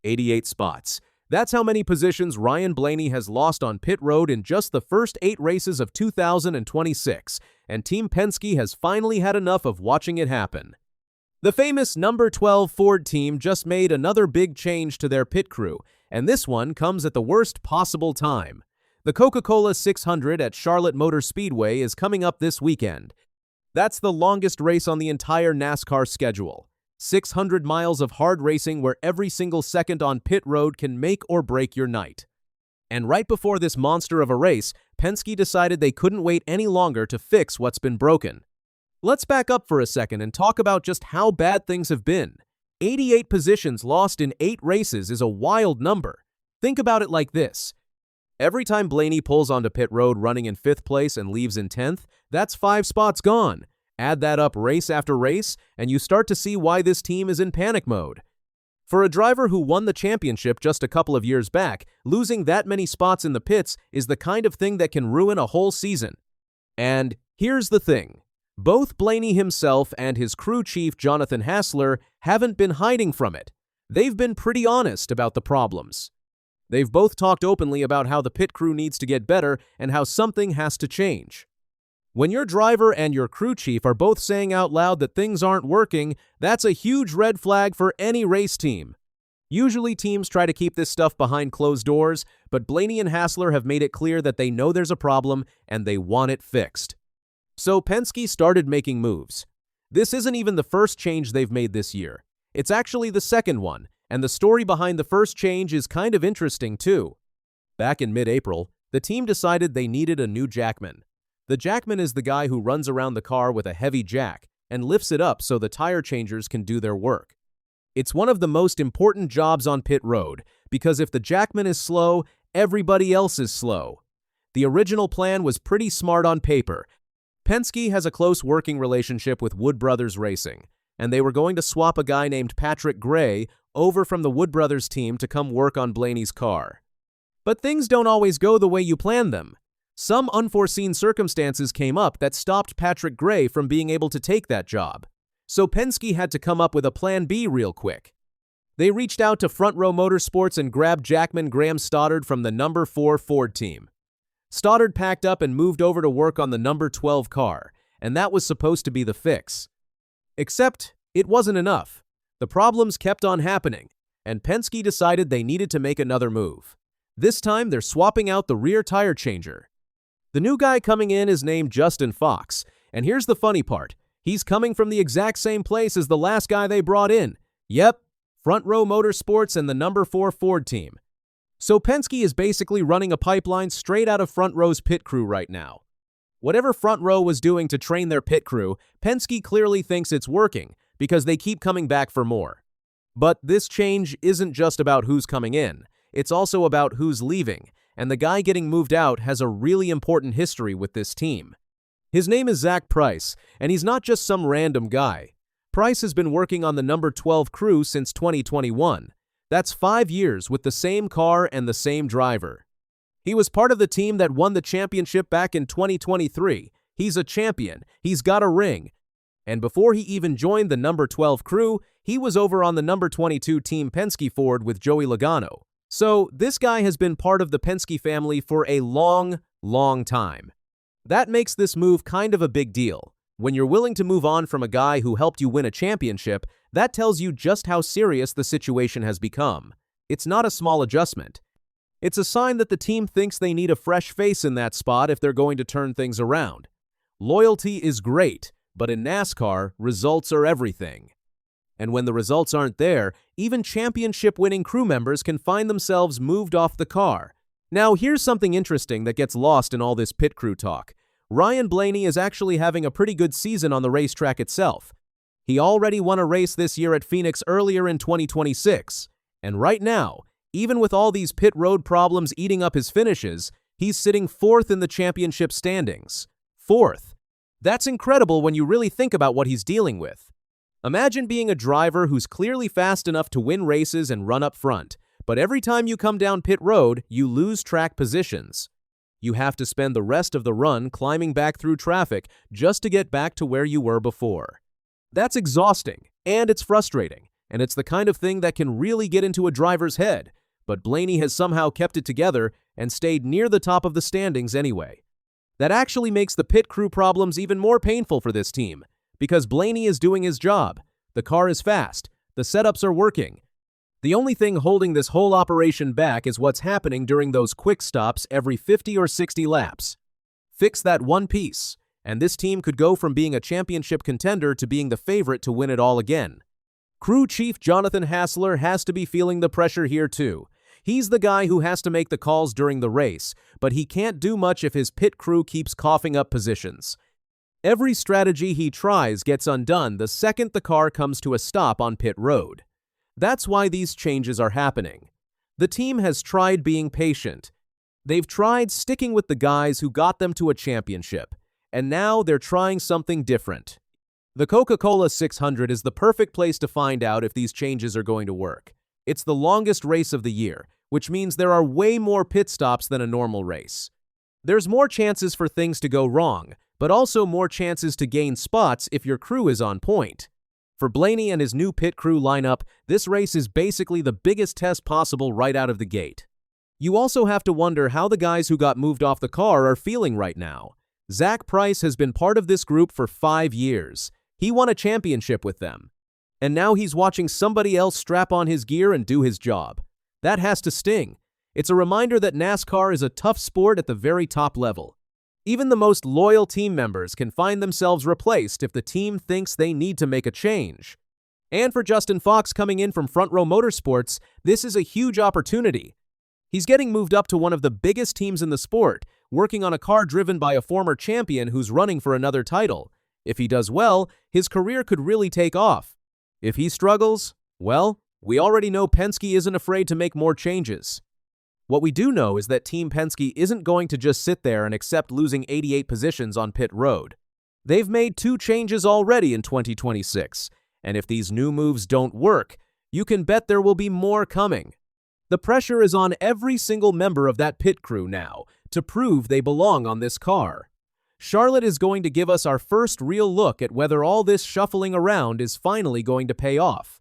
88 spots. That's how many positions Ryan Blaney has lost on pit road in just the first 8 races of 2026, and Team Penske has finally had enough of watching it happen. The famous number 12 Ford team just made another big change to their pit crew, and this one comes at the worst possible time. The Coca-Cola 600 at Charlotte Motor Speedway is coming up this weekend. That's the longest race on the entire NASCAR schedule. 600 miles of hard racing where every single second on pit road can make or break your night. And right before this monster of a race, Penske decided they couldn't wait any longer to fix what's been broken. Let's back up for a second and talk about just how bad things have been. 88 positions lost in 8 races is a wild number. Think about it like this. Every time Blaney pulls onto pit road running in 5th place and leaves in 10th, that's 5 spots gone. Add that up race after race, and you start to see why this team is in panic mode. For a driver who won the championship just a couple of years back, losing that many spots in the pits is the kind of thing that can ruin a whole season. And here's the thing. Both Blaney himself and his crew chief Jonathan Hassler haven't been hiding from it. They've been pretty honest about the problems. They've both talked openly about how the pit crew needs to get better and how something has to change. When your driver and your crew chief are both saying out loud that things aren't working, that's a huge red flag for any race team. Usually teams try to keep this stuff behind closed doors, but Blaney and Hassler have made it clear that they know there's a problem and they want it fixed. So Penske started making moves. This isn't even the first change they've made this year. It's actually the second one, and the story behind the first change is kind of interesting too. Back in mid-April, the team decided they needed a new jackman. The jackman is the guy who runs around the car with a heavy jack and lifts it up so the tire changers can do their work. It's one of the most important jobs on pit road, because if the jackman is slow, everybody else is slow. The original plan was pretty smart on paper. Penske has a close working relationship with Wood Brothers Racing, and they were going to swap a guy named Patrick Gray over from the Wood Brothers team to come work on Blaney's car. But things don't always go the way you plan them. Some unforeseen circumstances came up that stopped Patrick Gray from being able to take that job. So Penske had to come up with a plan B real quick. They reached out to Front Row Motorsports and grabbed jackman Graham Stoddard from the number 4 Ford team. Stoddard packed up and moved over to work on the number 12 car, and that was supposed to be the fix. Except, it wasn't enough. The problems kept on happening, and Penske decided they needed to make another move. This time, they're swapping out the rear tire changer. The new guy coming in is named Justin Fox, and here's the funny part. He's coming from the exact same place as the last guy they brought in. Yep, Front Row Motorsports and the number 4 Ford team. So Penske is basically running a pipeline straight out of Front Row's pit crew right now. Whatever Front Row was doing to train their pit crew, Penske clearly thinks it's working because they keep coming back for more. But this change isn't just about who's coming in. It's also about who's leaving, and the guy getting moved out has a really important history with this team. His name is Zach Price, and he's not just some random guy. Price has been working on the number 12 crew since 2021. That's 5 years with the same car and the same driver. He was part of the team that won the championship back in 2023. He's a champion. He's got a ring. And before he even joined the number 12 crew, he was over on the number 22 Team Penske Ford with Joey Logano. So this guy has been part of the Penske family for a long, long time. That makes this move kind of a big deal. When you're willing to move on from a guy who helped you win a championship, that tells you just how serious the situation has become. It's not a small adjustment. It's a sign that the team thinks they need a fresh face in that spot if they're going to turn things around. Loyalty is great, but in NASCAR, results are everything. And when the results aren't there, even championship-winning crew members can find themselves moved off the car. Now, here's something interesting that gets lost in all this pit crew talk. Ryan Blaney is actually having a pretty good season on the racetrack itself. He already won a race this year at Phoenix earlier in 2026. And right now, even with all these pit road problems eating up his finishes, he's sitting 4th in the championship standings. 4th. That's incredible when you really think about what he's dealing with. Imagine being a driver who's clearly fast enough to win races and run up front, but every time you come down pit road, you lose track positions. You have to spend the rest of the run climbing back through traffic just to get back to where you were before. That's exhausting, and it's frustrating. and it's the kind of thing that can really get into a driver's head, but Blaney has somehow kept it together and stayed near the top of the standings anyway. That actually makes the pit crew problems even more painful for this team, because Blaney is doing his job. The car is fast, the setups are working. The only thing holding this whole operation back is what's happening during those quick stops every 50 or 60 laps. Fix that one piece, and this team could go from being a championship contender to being the favorite to win it all again. Crew chief Jonathan Hassler has to be feeling the pressure here too. He's the guy who has to make the calls during the race, but he can't do much if his pit crew keeps coughing up positions. Every strategy he tries gets undone the second the car comes to a stop on pit road. That's why these changes are happening. The team has tried being patient. They've tried sticking with the guys who got them to a championship, and now they're trying something different. The Coca-Cola 600 is the perfect place to find out if these changes are going to work. It's the longest race of the year, which means there are way more pit stops than a normal race. There's more chances for things to go wrong, but also more chances to gain spots if your crew is on point. For Blaney and his new pit crew lineup, this race is basically the biggest test possible right out of the gate. You also have to wonder how the guys who got moved off the car are feeling right now. Zach Price has been part of this group for 5 years. He won a championship with them. And now he's watching somebody else strap on his gear and do his job. That has to sting. It's a reminder that NASCAR is a tough sport at the very top level. Even the most loyal team members can find themselves replaced if the team thinks they need to make a change. And for Justin Fox coming in from Front Row Motorsports, this is a huge opportunity. He's getting moved up to one of the biggest teams in the sport, working on a car driven by a former champion who's running for another title. If he does well, his career could really take off. If he struggles, well, we already know Penske isn't afraid to make more changes. What we do know is that Team Penske isn't going to just sit there and accept losing 88 positions on pit road. They've made 2 changes already in 2026, and if these new moves don't work, you can bet there will be more coming. The pressure is on every single member of that pit crew now to prove they belong on this car. Charlotte is going to give us our first real look at whether all this shuffling around is finally going to pay off.